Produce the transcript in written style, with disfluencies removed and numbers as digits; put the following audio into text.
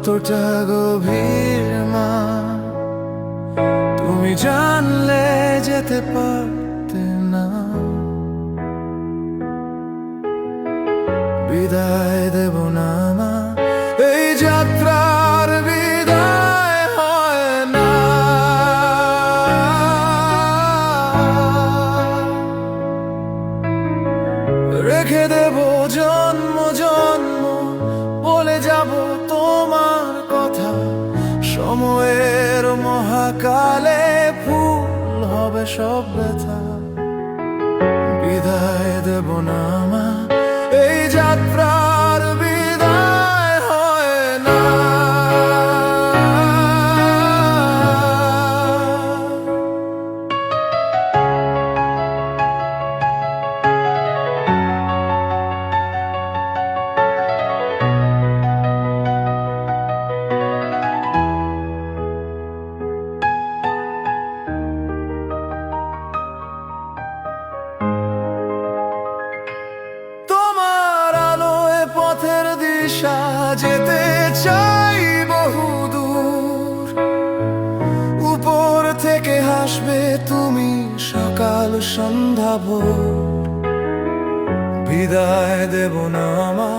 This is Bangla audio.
কতটা গভীর মা, তুমি জানলে যেতে পারতে না। বিদায় দেব না মা, এই যাত্রার বিদায় হয় না। রেখে দেব জন্ম জন্ম, বলে যাব তোমার কথা। সময়ের মহাকালে ফুল হবে সব ব্যথা। বিদায় দেব না মা, এই যাত্রার বিদায় হয় না। পথের দিশা যেতে চাই বহুদূর, উপর থেকে হাসবে তুমি সকাল সন্ধ্যা ভোর। বিদায় দেব না মা,